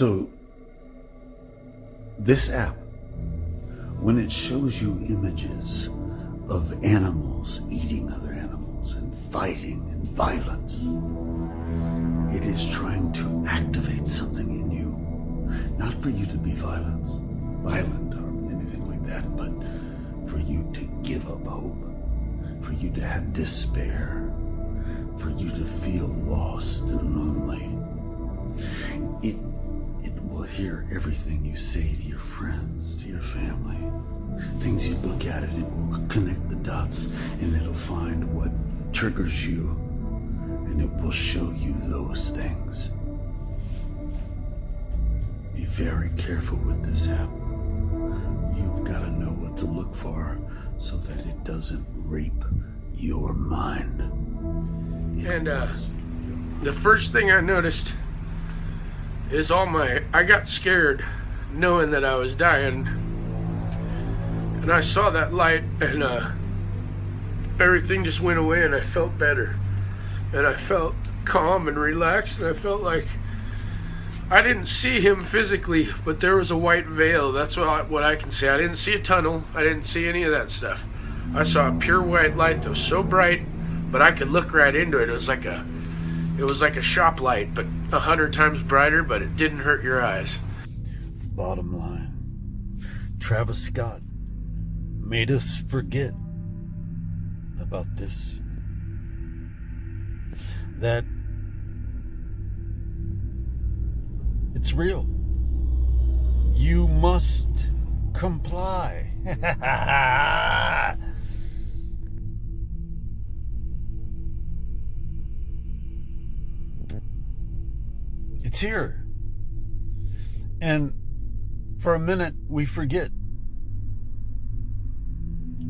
So, this app, when it shows you images of animals eating other animals and fighting and violence, it is trying to activate something in you. Not for you to be violent or anything like that, but for you to give up hope, for you to have despair, for you to feel lost and lonely. It will hear everything you say to your friends, to your family. Things you look at it will connect the dots, and it'll find what triggers you, and it will show you those things. Be very careful with this app. You've got to know what to look for so that it doesn't rape your mind. The first thing I noticed is I got scared knowing that I was dying. And I saw that light, and everything just went away, and I felt better. And I felt calm and relaxed, and I felt like I didn't see him physically, but there was a white veil. That's what I can see. I didn't see a tunnel. I didn't see any of that stuff. I saw a pure white light that was so bright, but I could look right into it. It was like a shop light, but 100 times brighter, but it didn't hurt your eyes. Bottom line, Travis Scott made us forget about this. That it's real. You must comply. It's here. And for a minute, we forget.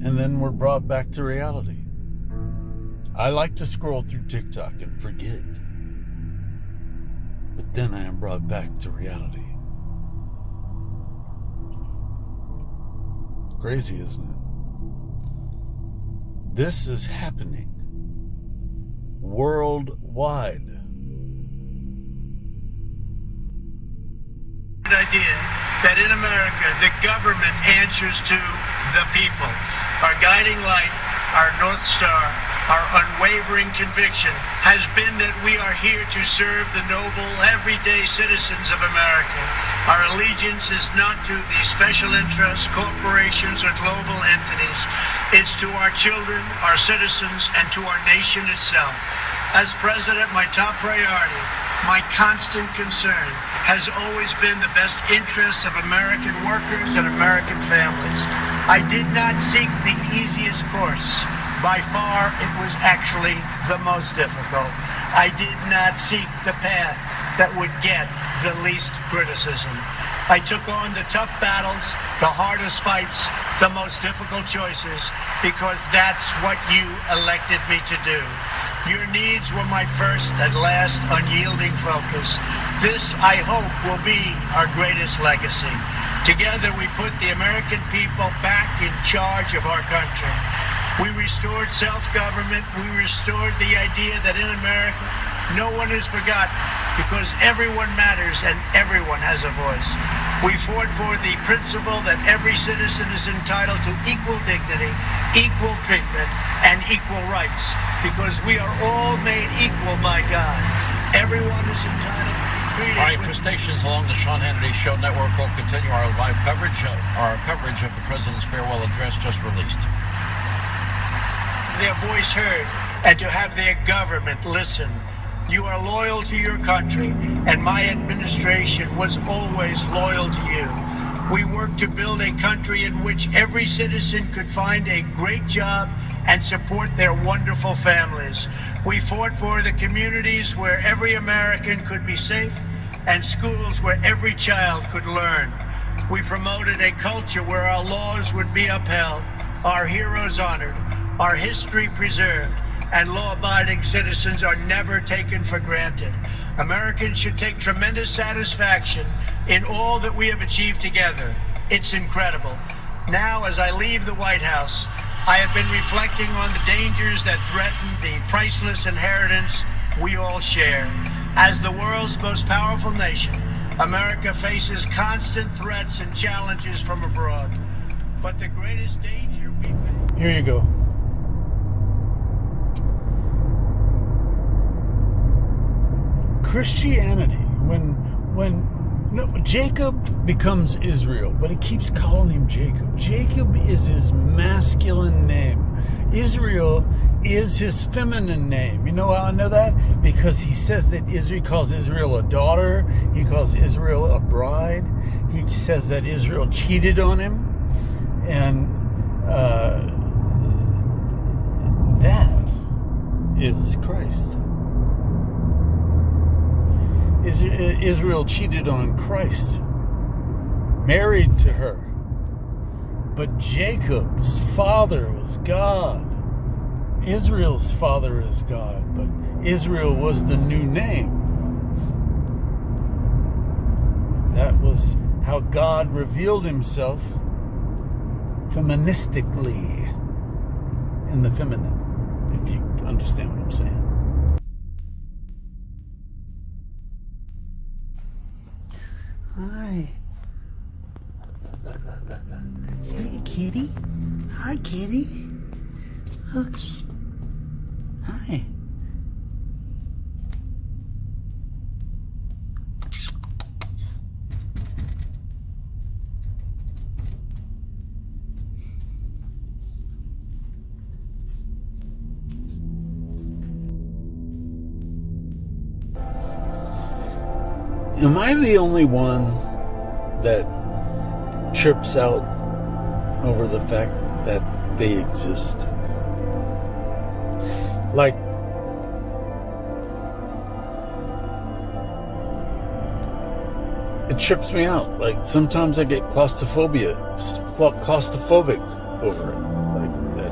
And then we're brought back to reality. I like to scroll through TikTok and forget. But then I am brought back to reality. Crazy, isn't it? This is happening worldwide. Idea that in America the government answers to the people. Our guiding light, our North Star, our unwavering conviction has been that we are here to serve the noble, everyday citizens of America. Our allegiance is not to the special interests, corporations, or global entities. It's to our children, our citizens, and to our nation itself. As president, my top priority, my constant concern, has always been the best interests of American workers and American families. I did not seek the easiest course. By far, it was actually the most difficult. I did not seek the path that would get the least criticism. I took on the tough battles, the hardest fights, the most difficult choices, because that's what you elected me to do. Your needs were my first and last unyielding focus. This, I hope, will be our greatest legacy. Together, we put the American people back in charge of our country. We restored self-government. We restored the idea that in America, no one is forgotten because everyone matters and everyone has a voice. We fought for the principle that every citizen is entitled to equal dignity, equal treatment, and equal rights because we are all made equal by God. Everyone is entitled to be treated. All right, for stations along the Sean Hannity Show network, we'll continue our live coverage, of the President's farewell address just released. Their voice heard and to have their government listen. You are loyal to your country, and my administration was always loyal to you. We worked to build a country in which every citizen could find a great job and support their wonderful families. We fought for the communities where every American could be safe and schools where every child could learn. We promoted a culture where our laws would be upheld, our heroes honored, our history preserved, and law-abiding citizens are never taken for granted. Americans should take tremendous satisfaction in all that we have achieved together. It's incredible. Now, as I leave the White House, I have been reflecting on the dangers that threaten the priceless inheritance we all share. As the world's most powerful nation, America faces constant threats and challenges from abroad. But the greatest danger we face... Here you go. Christianity, Jacob becomes Israel, but he keeps calling him Jacob. Jacob is his masculine name. Israel is his feminine name. You know how I know that? Because he says that Israel calls Israel a daughter. He calls Israel a bride. He says that Israel cheated on him. And that is Christ. Israel cheated on Christ, married to her. But Jacob's father was God. Israel's father is God, but Israel was the new name. That was how God revealed himself feministically in the feminine, if you understand what I'm saying. Hi. Hey, kitty. Hi, kitty. Look. Hi. Am I the only one that trips out over the fact that they exist? Like, it trips me out. Like, sometimes I get claustrophobic over it. Like, that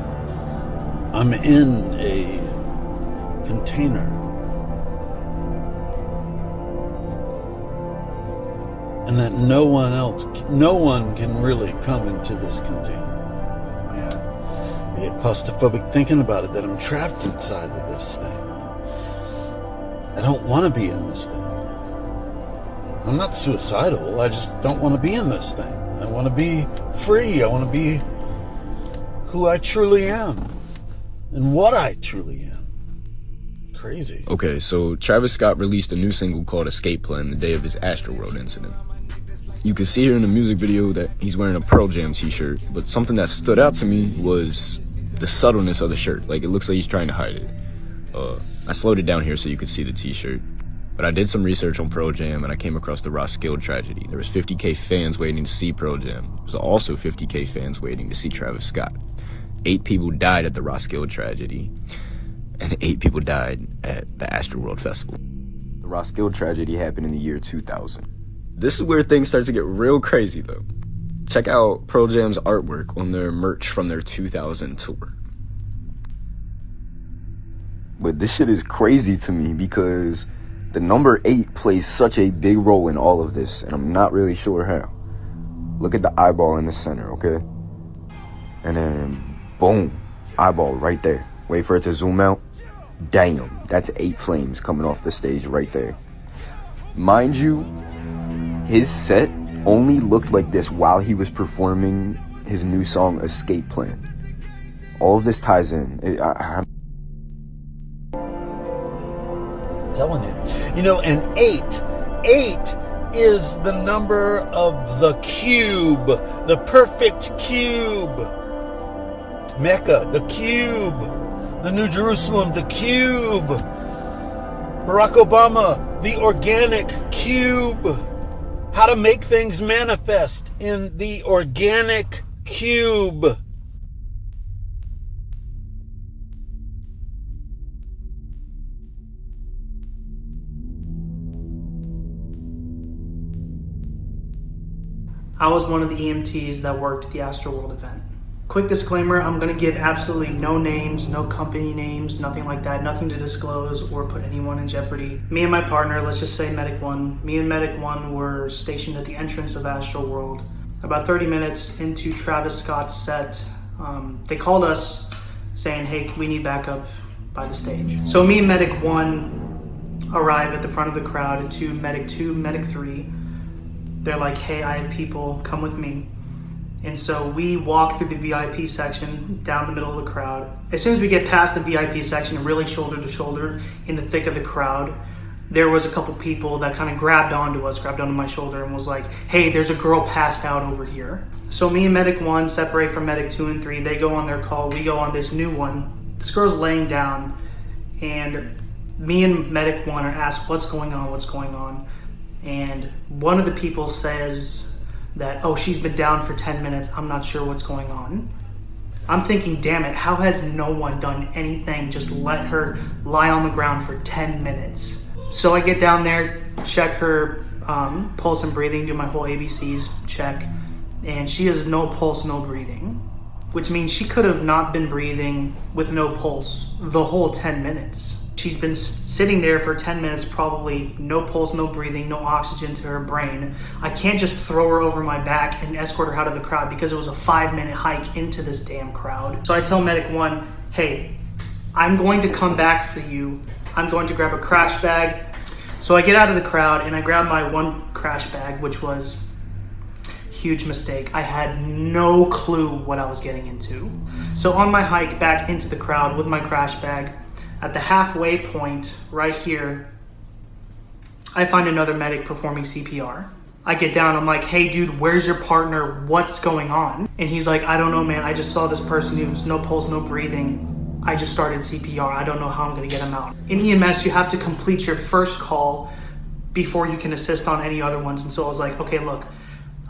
I'm in a container. And that no one can really come into this container. Yeah. I get claustrophobic thinking about it, that I'm trapped inside of this thing. I don't want to be in this thing. I'm not suicidal, I just don't want to be in this thing. I want to be free, I want to be who I truly am, and what I truly am. Crazy. Okay, so Travis Scott released a new single called Escape Plan the day of his Astroworld incident. You can see here in the music video that he's wearing a Pearl Jam t-shirt, but something that stood out to me was the subtleness of the shirt. Like, it looks like he's trying to hide it. I slowed it down here so you could see the t-shirt. But I did some research on Pearl Jam, and I came across the Roskilde tragedy. There was 50K fans waiting to see Pearl Jam. There was also 50K fans waiting to see Travis Scott. 8 people died at the Roskilde tragedy, and 8 people died at the Astroworld Festival. The Roskilde tragedy happened in the year 2000. This is where things start to get real crazy, though. Check out Pearl Jam's artwork on their merch from their 2000 tour. But this shit is crazy to me because the number 8 plays such a big role in all of this, and I'm not really sure how. Look at the eyeball in the center, okay? And then, boom, eyeball right there. Wait for it to zoom out. Damn, that's 8 flames coming off the stage right there. Mind you, his set only looked like this while he was performing his new song, Escape Plan. All of this ties in. I'm telling you. You know, and 8 is the number of the cube, the perfect cube. Mecca, the cube. The New Jerusalem, the cube. Barack Obama, the organic cube. How to make things manifest in the organic cube. I was one of the EMTs that worked at the Astroworld event. Quick disclaimer, I'm going to give absolutely no names, no company names, nothing like that, nothing to disclose or put anyone in jeopardy. Me and my partner, let's just say Medic 1, me and Medic 1 were stationed at the entrance of Astroworld. About 30 minutes into Travis Scott's set, they called us saying, hey, we need backup by the stage. So me and Medic 1 arrive at the front of the crowd, and Medic 2, Medic 3 They're like, hey, I have people, come with me. And so we walk through the VIP section down the middle of the crowd. As soon as we get past the VIP section, really shoulder to shoulder in the thick of the crowd, there was a couple people that kind of grabbed onto my shoulder and was like, hey, there's a girl passed out over here. So me and Medic 1 separate from Medic 2 and 3. They go on their call, we go on this new one. This girl's laying down, and me and Medic 1 are asked, what's going on? And one of the people says that, oh, she's been down for 10 minutes. I'm not sure what's going on. I'm thinking, damn it, how has no one done anything? Just let her lie on the ground for 10 minutes. So I get down there, check her pulse and breathing, do my whole ABCs check, and she has no pulse, no breathing, which means she could have not been breathing with no pulse the whole 10 minutes. She's been sitting there for 10 minutes, probably no pulse, no breathing, no oxygen to her brain. I can't just throw her over my back and escort her out of the crowd because it was a 5-minute hike into this damn crowd. So I tell Medic 1, hey, I'm going to come back for you. I'm going to grab a crash bag. So I get out of the crowd and I grab my one crash bag, which was a huge mistake. I had no clue what I was getting into. So on my hike back into the crowd with my crash bag, at the halfway point, right here, I find another medic performing CPR. I get down, I'm like, hey dude, where's your partner? What's going on? And he's like, I don't know, man. I just saw this person who was no pulse, no breathing. I just started CPR. I don't know how I'm gonna get him out. In EMS, you have to complete your first call before you can assist on any other ones. And so I was like, okay, look,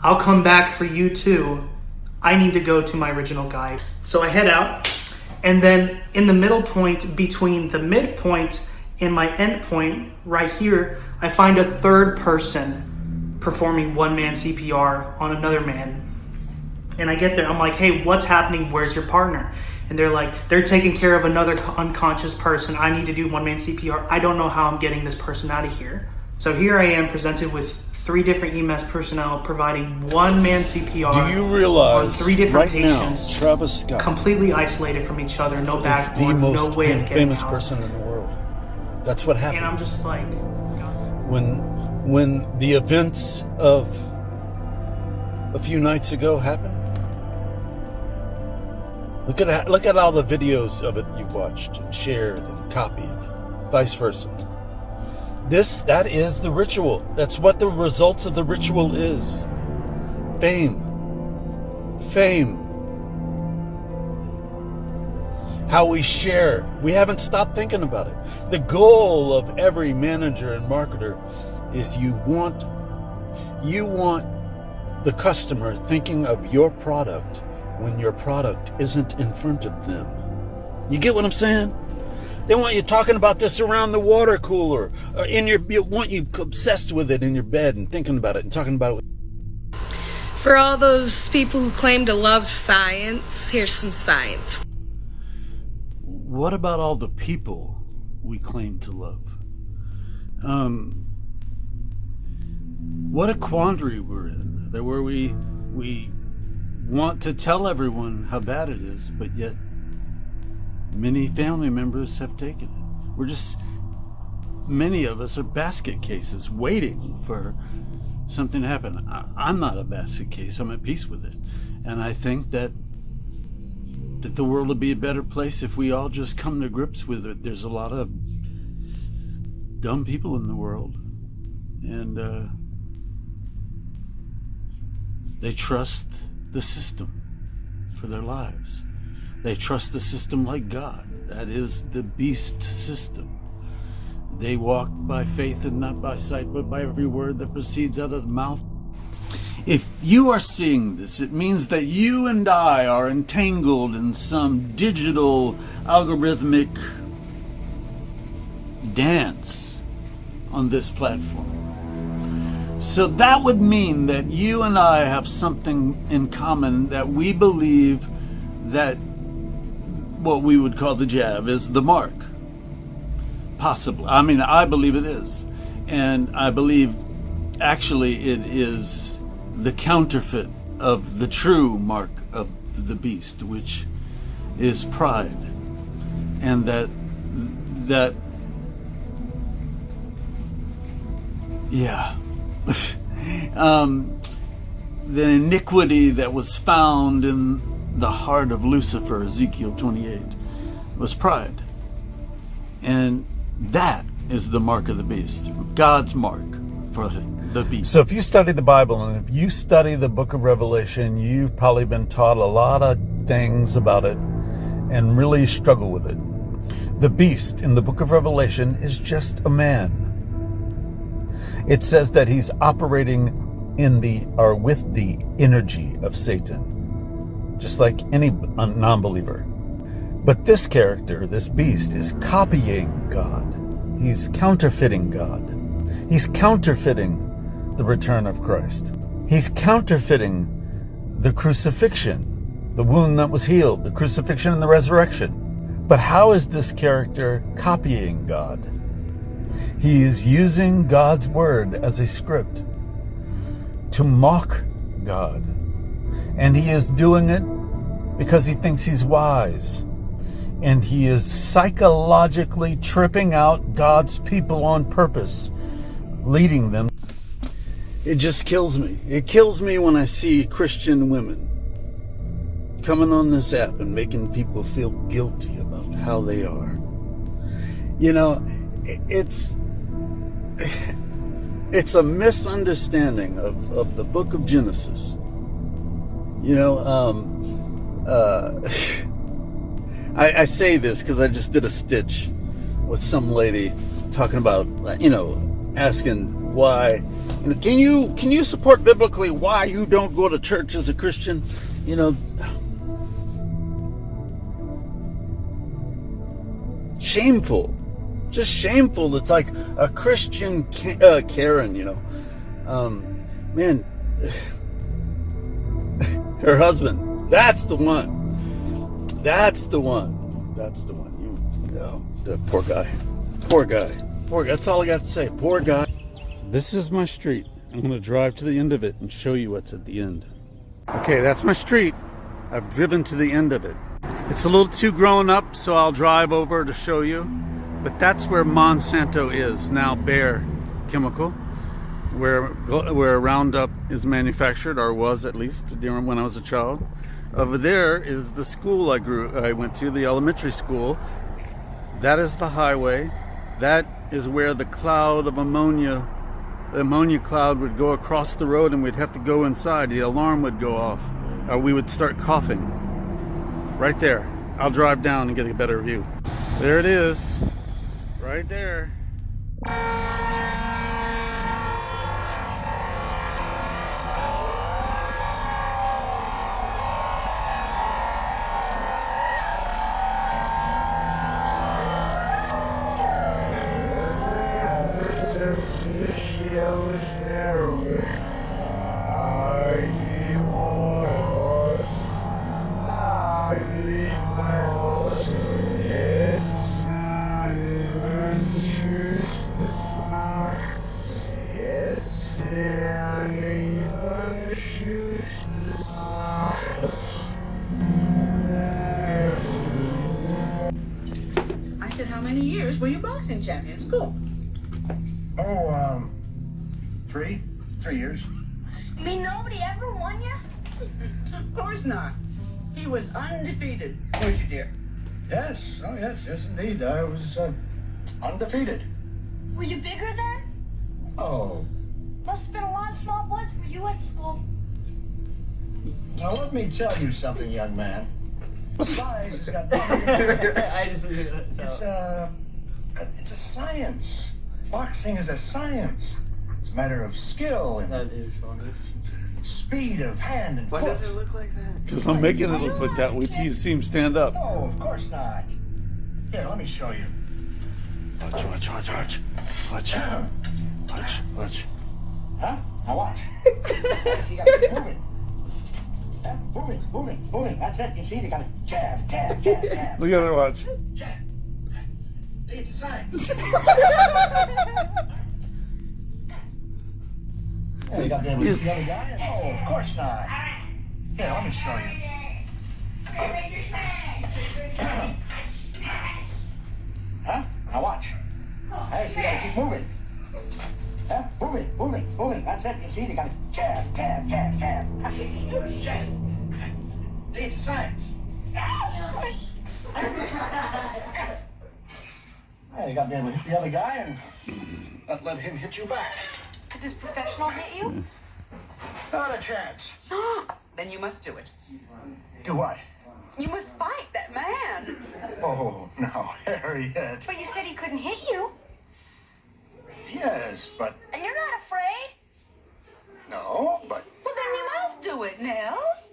I'll come back for you too. I need to go to my original guy. So I head out. And then in the middle point between the midpoint and my end point right here, I find a third person performing one-man CPR on another man. And I get there, I'm like, hey, what's happening? Where's your partner? And they're like, they're taking care of another unconscious person. I need to do one-man CPR. I don't know how I'm getting this person out of here. So here I am presented with 3 different EMS personnel providing one-man CPR. Do you realize on 3 different right patients, now, Travis Scott, completely isolated from each other, no is backboard, the most no way of getting famous out. person in the world? That's what happened. And I'm just like, when the events of a few nights ago happened. Look at all the videos of it you've watched and shared and copied, vice versa. That is the ritual. That's what the results of the ritual is. Fame. How we share. We haven't stopped thinking about it. The goal of every manager and marketer is you want the customer thinking of your product when your product isn't in front of them. You get what I'm saying? They want you talking about this around the water cooler, or want you obsessed with it in your bed and thinking about it and talking about it. For all those people who claim to love science, here's some science. What about all the people we claim to love? What a quandary we're in, that where we want to tell everyone how bad it is, but yet many family members have taken it. Many of us are basket cases waiting for something to happen. I'm not a basket case. I'm at peace with it. And I think that the world would be a better place if we all just come to grips with it. There's a lot of dumb people in the world. And they trust the system for their lives. They trust the system like God. That is the beast system. They walk by faith and not by sight, but by every word that proceeds out of the mouth. If you are seeing this, it means that you and I are entangled in some digital algorithmic dance on this platform. So that would mean that you and I have something in common, that we believe that what we would call the jab is the mark. Possibly. I mean, I believe it is. And I believe actually it is the counterfeit of the true mark of the beast, which is pride. And that yeah. the iniquity that was found in the heart of Lucifer, Ezekiel 28, was pride. And that is the mark of the beast, God's mark for the beast. So if you study the Bible and if you study the book of Revelation, you've probably been taught a lot of things about it and really struggle with it. The beast in the book of Revelation is just a man. It says that he's operating with the energy of Satan, just like any non-believer. But this character, this beast, is copying God. He's counterfeiting God. He's counterfeiting the return of Christ. He's counterfeiting the crucifixion, the wound that was healed, the crucifixion and the resurrection. But how is this character copying God? He is using God's word as a script to mock God. And he is doing it because he thinks he's wise. And he is psychologically tripping out God's people on purpose, leading them. It just kills me. It kills me when I see Christian women coming on this app and making people feel guilty about how they are. You know, it's a misunderstanding of the book of Genesis. You know, I say this because I just did a stitch with some lady talking about, you know, asking why, you know, can you support biblically why you don't go to church as a Christian? You know, shameful, just shameful. It's like a Christian Karen, you know, man, her husband, that's the one. That's the one. The poor guy. That's all I got to say. Poor guy. This is my street. I'm going to drive to the end of it and show you what's at the end. Okay, that's my street. I've driven to the end of it. It's a little too grown up, so I'll drive over to show you. But that's where Monsanto is, now Bayer Chemical, where Roundup is manufactured, or was at least, when I was a child. Over there is the school I went to, the elementary school. That is the highway. That is where the cloud of ammonia, the ammonia cloud would go across the road and we'd have to go inside. The alarm would go off. Or we would start coughing. Right there. I'll drive down and get a better view. There it is. Right there. I said, how many years were you boxing champion in school? Oh, 3 years. You mean nobody ever won you? Of course not. He was undefeated. Weren't you, dear? Yes, oh yes indeed. I was undefeated. Were you bigger then? Oh, Must have been a lot of small boys for you at school. now let me tell you something, young man. Size has got it's a science. Boxing is a science. It's a matter of skill and That is funny. speed of hand and Why foot. does it look like that? Because I'm making it look like that. Wait till you see him stand up. No, of course not. Here, let me show you. Watch. Huh? Now watch. You gotta keep moving. Huh? Moving. That's it. You see, you gotta jab. Look at it, watch. Jab. It's a science. Yeah, you got to Yes. the other guy? Oh, of course not. Here, let me show you. Huh? Now watch. Hey, so you gotta keep moving. Moving. That's it. It's easy. Got it. Jab. Jab. It's a science. You got to be able to hit the other guy and not let him hit you back. Could this professional hit you? Not a chance. Then you must do it. Do what? You must fight that man. Oh, no, Harriet. But you said he couldn't hit you. Yes, but And you're not afraid? no, but Well, then you must do it, Nels.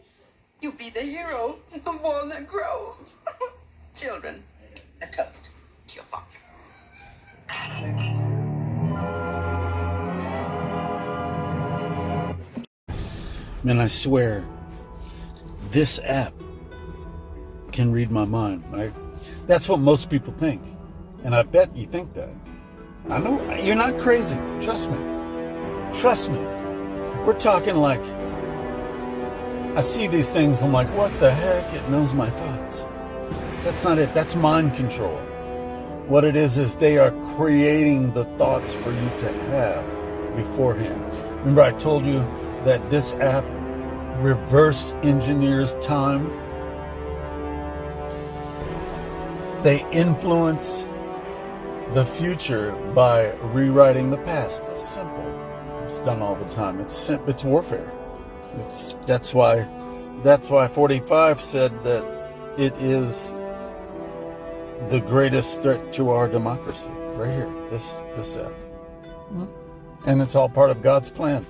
You'll be the hero of Walnut Grove. Children, a toast to your father. Man, I swear, this app can read my mind, right? That's what most people think. And I bet you think that. I know you're not crazy. Trust me. We're talking like, I see these things, I'm like, what the heck? It knows my thoughts. That's not it. That's mind control. What it is they are creating the thoughts for you to have beforehand. Remember I told you that this app reverse engineers time? They influence the future by rewriting the past. It's simple. It's done all the time. It's warfare. That's why 45 said that it is the greatest threat to our democracy. Right here, this app. And it's all part of God's plan.